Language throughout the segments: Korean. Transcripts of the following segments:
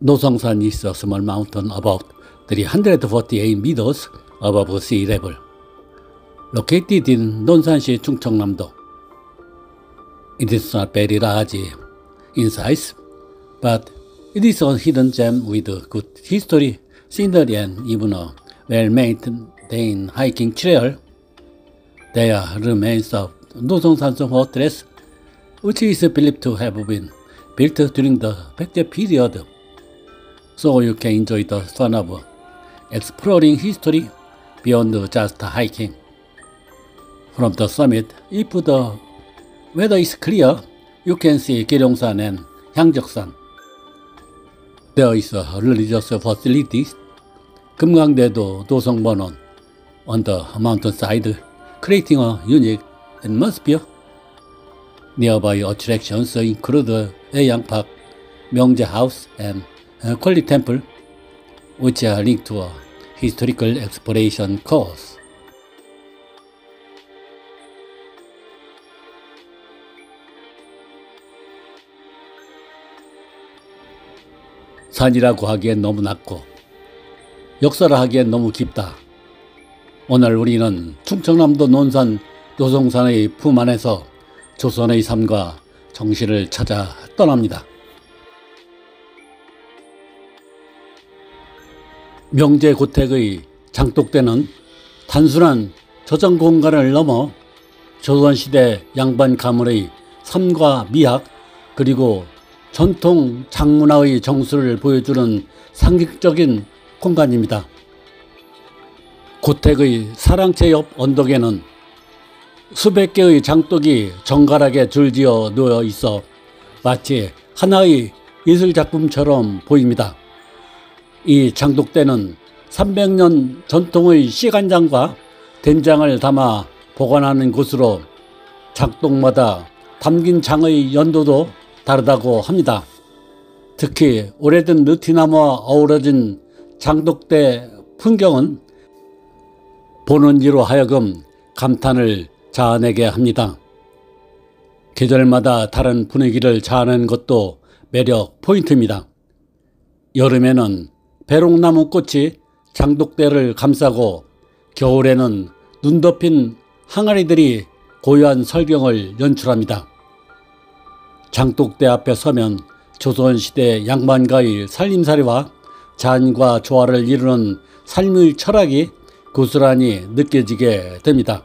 Nosongsan is a small mountain about 348 meters above sea level, located in Nonsan시, 충청남도. It is not very large in size, but it is a hidden gem with a good history, scenery, and even a well-maintained hiking trail. There are remains of Nosongsan fortress, which is believed to have been built during the Baekje period. So you can enjoy the fun of exploring history beyond just hiking. From the summit, if the weather is clear, you can see Keryongsan and Hyangjoksan. There is a religious facility, Keumgangdaedo Dosongbonwon, on the mountainside, creating a unique atmosphere. Nearby attractions include Aeyang Park, Myeongjae House, and Kwangli Temple, which are linked to a historical exploration course. 산이라고 하기엔 너무 낮고 역사라 하기엔 너무 깊다. 오늘 우리는 충청남도 논산 노송산의 품 안에서 조선의 삶과 정신을 찾아 떠납니다. 명제 고택의 장독대는 단순한 저장 공간을 넘어 조선시대 양반 가문의 삶과 미학 그리고 전통 장문화의 정수를 보여주는 상징적인 공간입니다. 고택의 사랑채 옆 언덕에는 수백 개의 장독이 정갈하게 줄지어 놓여 있어 마치 하나의 예술작품처럼 보입니다. 이 장독대는 300년 전통의 시간장과 된장을 담아 보관하는 곳으로 장독마다 담긴 장의 연도도 다르다고 합니다. 특히 오래된 느티나무와 어우러진 장독대 풍경은 보는 이로 하여금 감탄을 자아내게 합니다. 계절마다 다른 분위기를 자아내는 것도 매력 포인트입니다. 여름에는 배롱나무 꽃이 장독대를 감싸고 겨울에는 눈 덮인 항아리들이 고요한 설경을 연출합니다. 장독대 앞에 서면 조선시대 양반가의 살림살이와 잔과 조화를 이루는 삶의 철학이 고스란히 느껴지게 됩니다.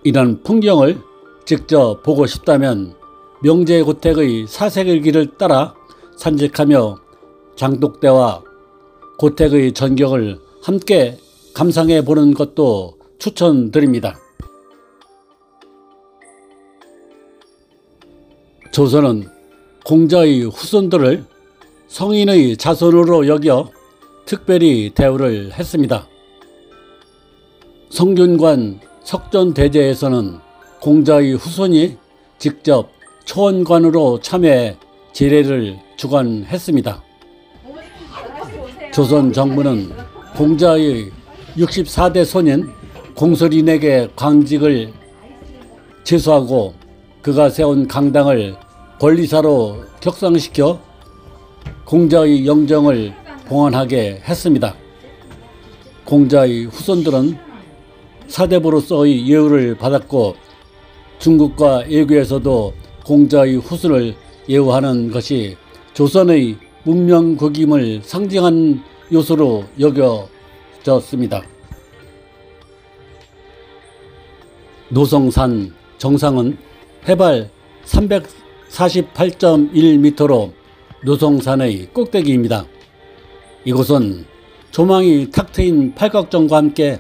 이런 풍경을 직접 보고 싶다면 명제 고택의 사색의 길을 따라 산책하며 장독대와 고택의 전경을 함께 감상해 보는 것도 추천드립니다. 조선은 공자의 후손들을 성인의 자손으로 여겨 특별히 대우를 했습니다. 성균관 석전대제에서는 공자의 후손이 직접 초원관으로 참여해 제례를 주관했습니다. 조선 정부는 공자의 64대 손인 공설인에게 관직을 제수하고 그가 세운 강당을 권리사로 격상시켜 공자의 영정을 봉헌하게 했습니다. 공자의 후손들은 사대부로서의 예우를 받았고 중국과 외교에서도 공자의 후손을 예우하는 것이 조선의 문명국임을 상징하는 요소로 여겨졌습니다. 노성산 정상은 해발 348.1m로 노성산의 꼭대기입니다. 이곳은 조망이 탁 트인 팔각정과 함께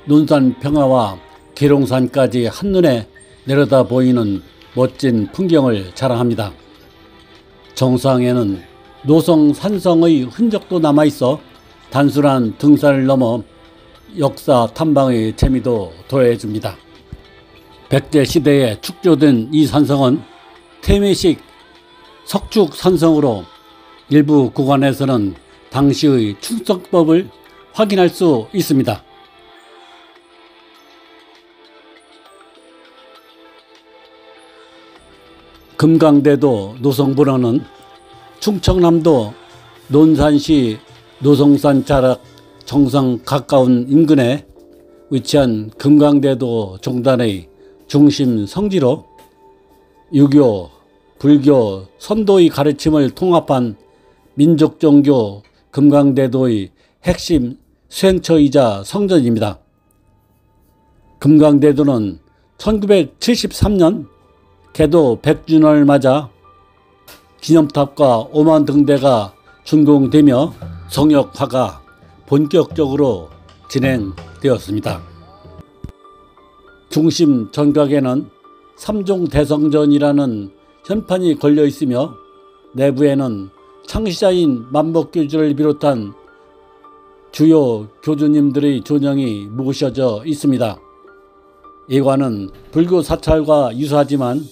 논산 평화와 계룡산까지 한눈에 내려다 보이는 멋진 풍경을 자랑합니다. 정상에는 노성 산성의 흔적도 남아있어 단순한 등산을 넘어 역사 탐방의 재미도 더해줍니다. 백제 시대에 축조된 이 산성은 태매식 석축 산성으로 일부 구간에서는 당시의 축성법을 확인할 수 있습니다. 금강대도 노성분원은 충청남도 논산시 노송산 자락 정상 가까운 인근에 위치한 금강대도 종단의 중심 성지로 유교, 불교, 선도의 가르침을 통합한 민족 종교 금강대도의 핵심 수행처이자 성전입니다. 금강대도는 1973년 개도 100주년을 맞아 기념탑과 오만등대가 준공되며 성역화가 본격적으로 진행되었습니다. 중심 전각에는 3종 대성전이라는 현판이 걸려 있으며 내부에는 창시자인 만복교주를 비롯한 주요 교주님들의 존영이 모셔져 있습니다. 예관은 불교 사찰과 유사하지만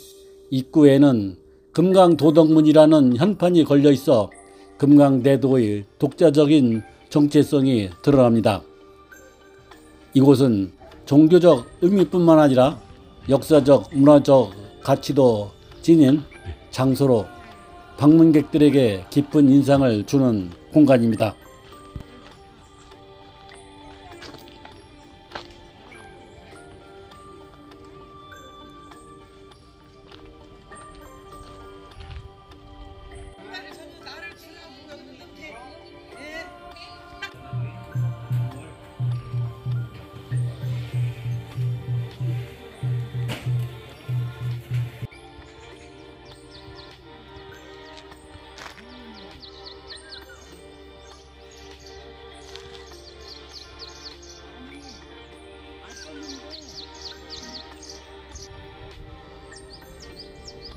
입구에는 금강도덕문이라는 현판이 걸려 있어 금강대도의 독자적인 정체성이 드러납니다. 이곳은 종교적 의미뿐만 아니라 역사적, 문화적 가치도 지닌 장소로 방문객들에게 깊은 인상을 주는 공간입니다.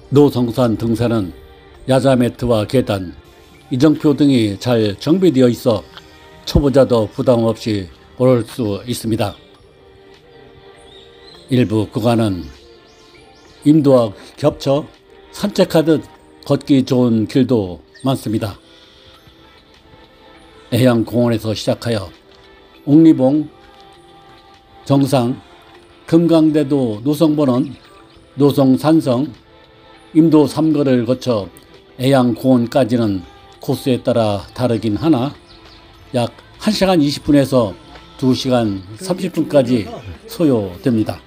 노성산 등산은 야자 매트와 계단, 이정표 등이 잘 정비되어 있어 초보자도 부담 없이 오를 수 있습니다. 일부 구간은 인도와 겹쳐 산책하듯 걷기 좋은 길도 많습니다. 해양공원에서 시작하여 옥리봉, 정상, 금강대도 노성보는 노성산성, 임도 3거를 거쳐 해양공원까지는 코스에 따라 다르긴 하나 약 1시간 20분에서 2시간 30분까지 소요됩니다.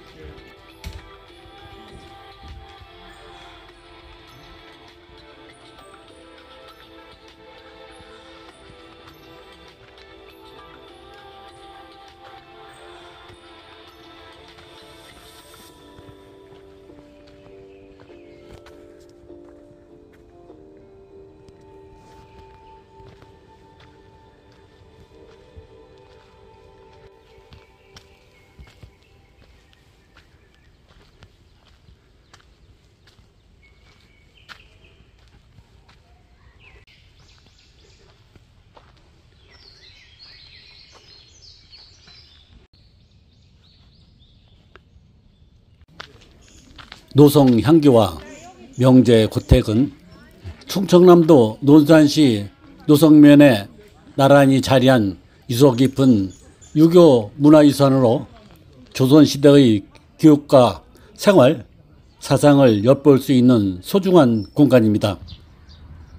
노성향교와 명제고택은 충청남도 논산시 노성면에 나란히 자리한 유서 깊은 유교 문화유산으로 조선시대의 교육과 생활, 사상을 엿볼 수 있는 소중한 공간입니다.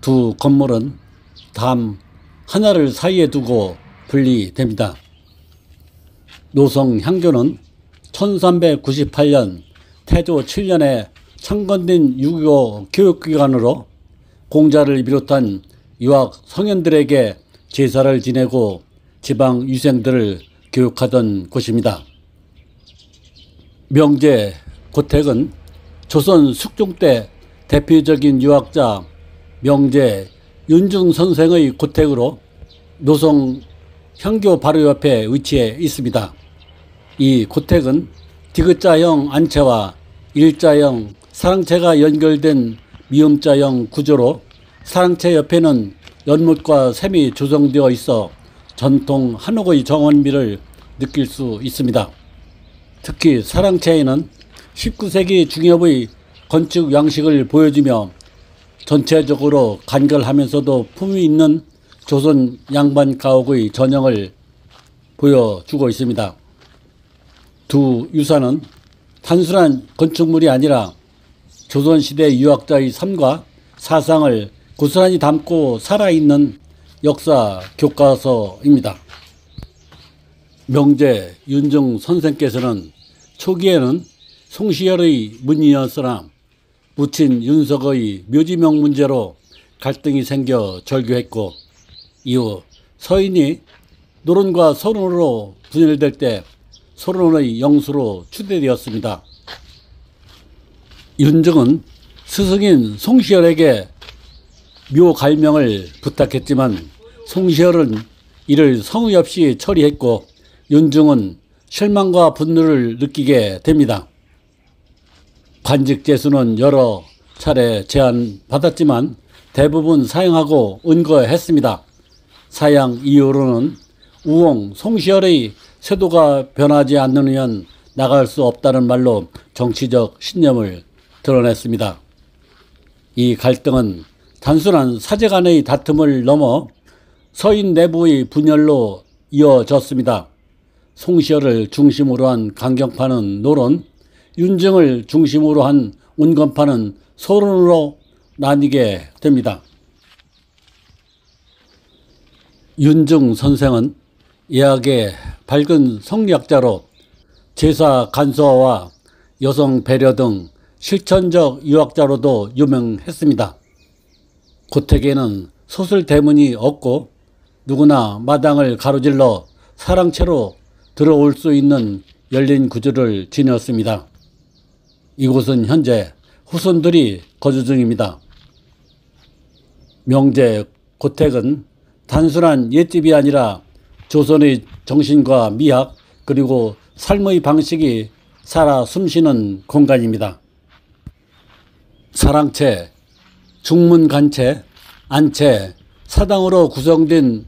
두 건물은 담 하나를 사이에 두고 분리됩니다. 노성향교는 1398년 태조 7년에 창건된 유교 교육기관으로 공자를 비롯한 유학 성현들에게 제사를 지내고 지방 유생들을 교육하던 곳입니다. 명제 고택은 조선 숙종 때 대표적인 유학자 명제 윤중 선생의 고택으로 노성 향교 바로 옆에 위치해 있습니다. 이 고택은 디귿자형 안채와 일자형 사랑채가 연결된 미음자형 구조로 사랑채 옆에는 연못과 샘이 조성되어 있어 전통 한옥의 정원미를 느낄 수 있습니다. 특히 사랑채에는 19세기 중엽의 건축 양식을 보여주며 전체적으로 간결하면서도 품위 있는 조선 양반 가옥의 전형을 보여주고 있습니다. 두 유산은 단순한 건축물이 아니라 조선시대 유학자의 삶과 사상을 고스란히 담고 살아있는 역사 교과서입니다. 명제 윤중 선생께서는 초기에는 송시열의 문이었으나 부친 윤석의 묘지명 문제로 갈등이 생겨 절교했고, 이후 서인이 노론과 서론으로 분열될 때 서론의 영수로 추대되었습니다. 윤중은 스승인 송시열에게 묘 갈명을 부탁했지만 송시열은 이를 성의 없이 처리했고, 윤중은 실망과 분노를 느끼게 됩니다. 관직제수는 여러 차례 제안받았지만 대부분 사양하고 은거했습니다. 사양 이후로는 우홍 송시열의 세도가 변하지 않는 한 나갈 수 없다는 말로 정치적 신념을 드러냈습니다. 이 갈등은 단순한 사제 간의 다툼을 넘어 서인 내부의 분열로 이어졌습니다. 송시열을 중심으로 한 강경파는 노론, 윤중을 중심으로 한 운건파는 서론으로 나뉘게 됩니다. 윤중 선생은 예학의 밝은 성리학자로 제사 간소화와 여성 배려 등 실천적 유학자로도 유명했습니다. 고택에는 소슬 대문이 없고 누구나 마당을 가로질러 사랑채로 들어올 수 있는 열린 구조를 지녔습니다. 이곳은 현재 후손들이 거주 중입니다. 명제 고택은 단순한 옛집이 아니라 조선의 정신과 미학 그리고 삶의 방식이 살아 숨쉬는 공간입니다. 사랑채, 중문간채, 안채, 사당으로 구성된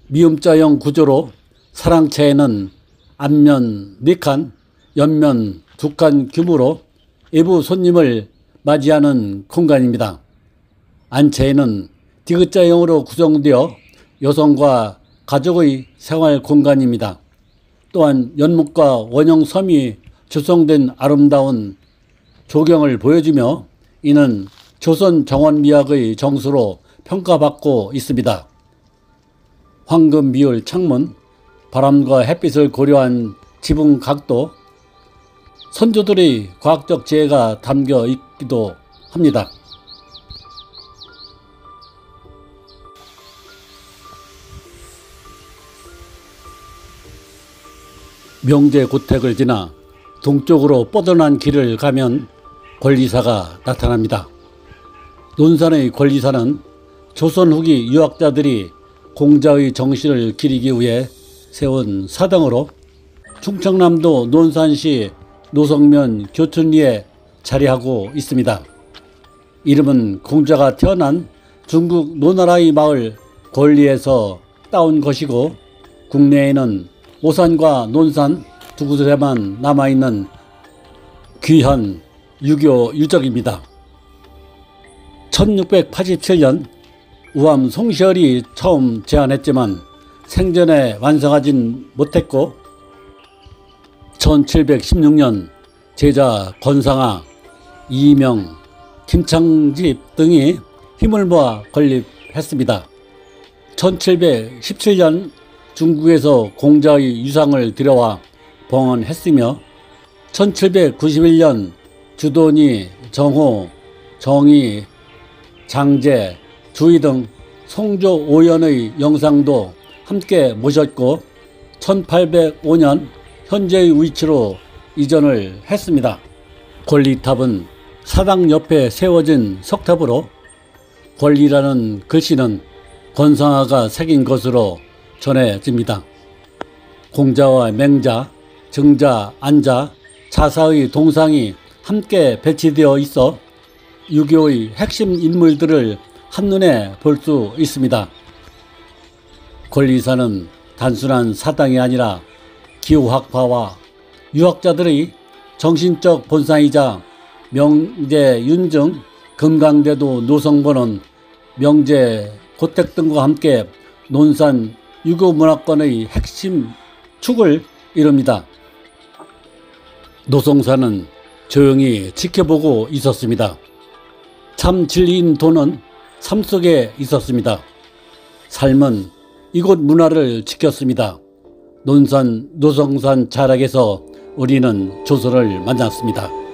미음자형 구조로 사랑채에는 앞면 4칸, 옆면 2칸 규모로 외부 손님을 맞이하는 공간입니다. 안채에는 디귿자형으로 구성되어 여성과 가족의 생활 공간입니다. 또한 연못과 원형섬이 조성된 아름다운 조경을 보여주며 이는 조선 정원미학의 정수로 평가받고 있습니다. 황금 비율 창문, 바람과 햇빛을 고려한 지붕 각도, 선조들의 과학적 지혜가 담겨 있기도 합니다. 명제 고택을 지나 동쪽으로 뻗어난 길을 가면 권리사가 나타납니다. 논산의 권리사는 조선 후기 유학자들이 공자의 정신을 기리기 위해 세운 사당으로 충청남도 논산시 노성면 교촌리에 자리하고 있습니다. 이름은 공자가 태어난 중국 노나라의 마을 권리에서 따온 것이고, 국내에는 오산과 논산 두 곳에만 남아있는 귀한 유교 유적입니다. 1687년 우암 송시열이 처음 제안했지만 생전에 완성하진 못했고, 1716년 제자 권상아, 이명, 김창집 등이 힘을 모아 건립했습니다. 1717년 중국에서 공자의 유상을 들여와 봉헌했으며 1791년 주돈이, 정호, 정의, 장제, 주의 등 송조 오연의 영상도 함께 모셨고 1805년 현재의 위치로 이전을 했습니다. 권리탑은 사당 옆에 세워진 석탑으로 권리라는 글씨는 권상아가 새긴 것으로 전해집니다. 공자와 맹자, 증자, 안자, 자사의 동상이 함께 배치되어 있어 유교의 핵심 인물들을 한눈에 볼 수 있습니다. 권리사는 단순한 사당이 아니라 기후학파와 유학자들의 정신적 본산이자 명제 윤중, 금강대도 노성본은 명제 고택 등과 함께 논산 유교문화권의 핵심 축을 이룹니다. 노송사는 조용히 지켜보고 있었습니다. 참 진리인 도는 삶 속에 있었습니다. 삶은 이곳 문화를 지켰습니다. 논산 노성산 자락에서 우리는 조선을 만났습니다.